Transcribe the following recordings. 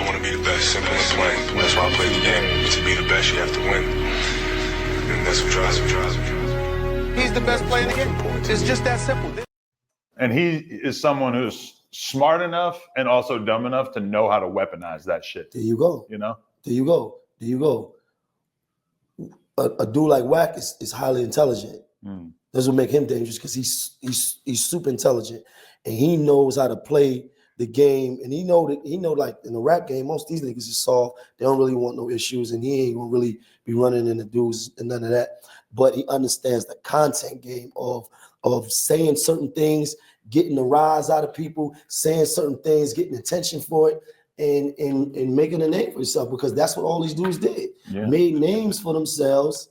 want to be the best, simple and plain. That's why I play the game. To be the best, you have to win. And that's what drives me. He's the best player in the game. It's just that simple. And he is someone who's smart enough and also dumb enough to know how to weaponize that shit. There you go. You know? There you go. There you go. A dude like Wack is highly intelligent. That's what make him dangerous, because he's super intelligent, and he knows how to play the game. And he know like in the rap game, most of these niggas is soft. They don't really want no issues, and he ain't gonna really be running into dudes and none of that. But he understands the content game of saying certain things, getting the rise out of people, saying certain things, getting attention for it, and making a name for yourself, because that's what all these dudes did. Yeah. Made names for themselves,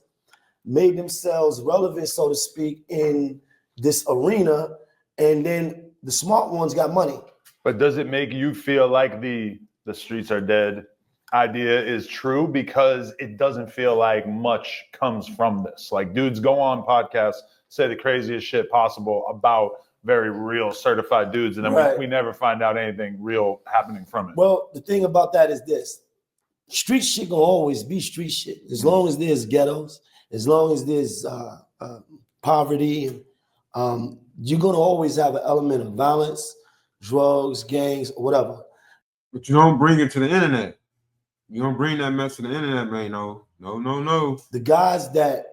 made themselves relevant, so to speak, in this arena, and then the smart ones got money. But does it make you feel like the streets are dead idea is true? Because it doesn't feel like much comes from this. Like, dudes go on podcasts, say the craziest shit possible about very real certified dudes, and then we never find out anything real happening from it. Well, the thing about that is this: street shit gonna always be street shit. As long as there's ghettos, as long as there's poverty, and you're gonna always have an element of violence, drugs, gangs, or whatever. But you don't bring it to the internet. You don't bring that mess to the internet, man. No. The guys that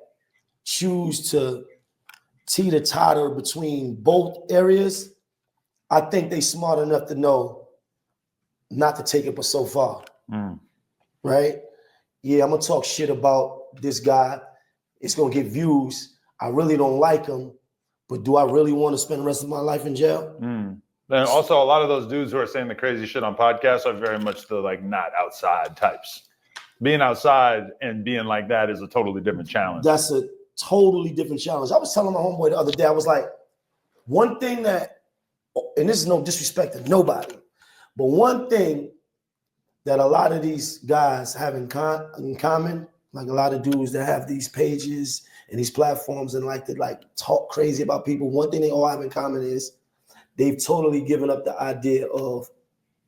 choose to teeter-totter between both areas, I think they smart enough to know not to take it but so far. Right? Yeah, I'm gonna talk shit about this guy. It's gonna get views. I really don't like him, but do I really want to spend the rest of my life in jail? And also, a lot of those dudes who are saying the crazy shit on podcasts are very much the like not outside types. Being outside and being like that is a totally different challenge. That's a totally different challenge. I was telling my homeboy the other day, I was like, one thing that, and this is no disrespect to nobody, but one thing that a lot of these guys have in common, like a lot of dudes that have these pages and these platforms and like to like talk crazy about people, one thing they all have in common is they've totally given up the idea of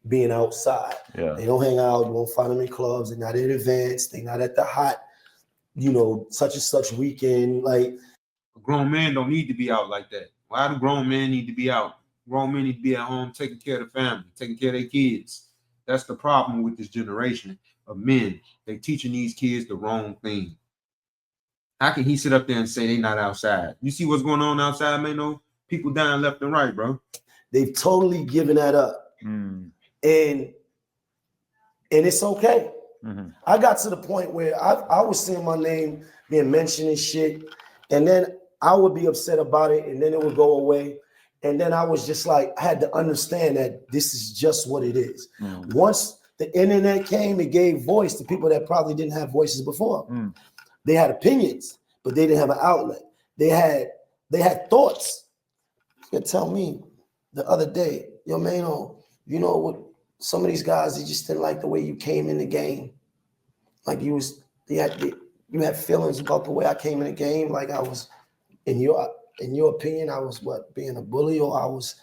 being outside. Yeah. They don't hang out. You won't find them in clubs. They're not at events. They're not at the hot, such and such weekend. Like, a grown man don't need to be out like that. Why do grown men need to be out? Grown men need to be at home taking care of the family, taking care of their kids. That's the problem with this generation of men. They teaching these kids the wrong thing. How can he sit up there and say they not outside? You see what's going on outside, Maino? People dying left and right, bro. They've totally given that up. And it's okay. I got to the point where I was seeing my name being mentioned and shit, and then I would be upset about it, and then it would go away. And then I was just like, I had to understand that this is just what it is. Once the internet came, it gave voice to people that probably didn't have voices before. They had opinions, but they didn't have an outlet. They had thoughts. You could tell me the other day, yo, Maino, you know what? Some of these guys, they just didn't like the way you came in the game. Like you had feelings about the way I came in the game. Like I was, in your opinion, I was being a bully, or I was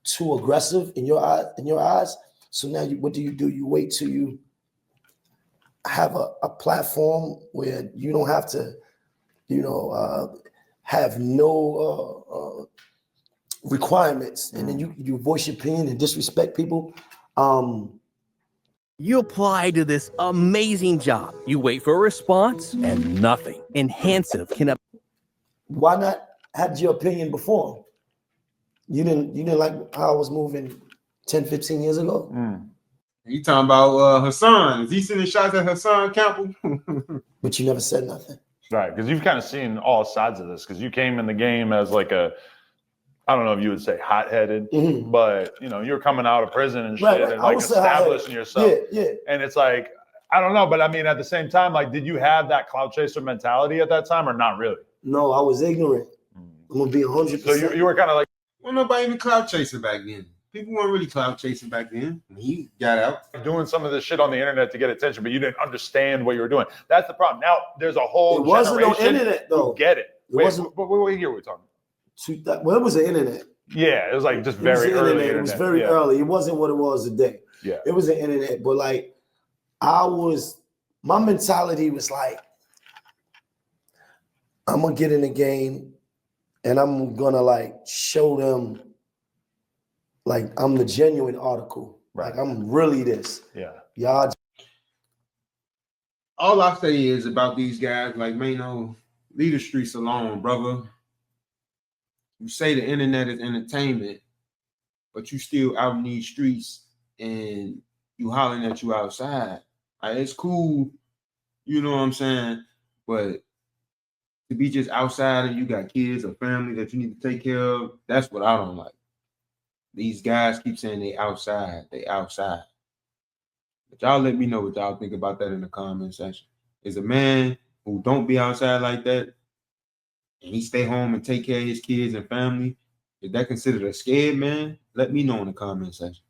too aggressive in your eyes. So now what do? You wait till you have a platform where you don't have to, have no requirements, and then you voice your opinion and disrespect people. You apply to this amazing job. You wait for a response and nothing. Enhansive can. Why not have your opinion before? You didn't like how I was moving 10, 15 years ago? You talking about Hassan? Is he sending shots at Hassan Campbell? But you never said nothing. Right, because you've kind of seen all sides of this, because you came in the game as like I don't know if you would say hot-headed, but you're coming out of prison and shit, and like establishing yourself. Yeah. And it's like, I don't know, but I mean, at the same time, like, did you have that clout chaser mentality at that time, or not really? No, I was ignorant. I'm gonna be 100%. So you were kind of like, well, nobody even clout chasing back then. People weren't really clout chasing back then when he got out. Doing some of this shit on the internet to get attention, but you didn't understand what you were doing. That's the problem. Now there's a whole generation. It wasn't on internet though. Who get it. Wasn't. What year were we talking? Well, it was the internet. Yeah, it was like just very early. It was very early. It wasn't what it was today. Yeah, it was the internet, but like my mentality was like, I'm gonna get in the game and I'm gonna like show them like I'm the genuine article. Right. Like I'm really this. Yeah. Y'all. All I say is about these guys like Maino, leave the streets alone, brother. You say the internet is entertainment, but you still out in these streets and you hollering at you outside. Like, it's cool, you know what I'm saying? But to be just outside and you got kids or family that you need to take care of, that's what I don't like. These guys keep saying they outside. But y'all let me know what y'all think about that in the comment section. Is a man who don't be outside like that and he stay home and take care of his kids and family, is that considered a scared man? Let me know in the comment section.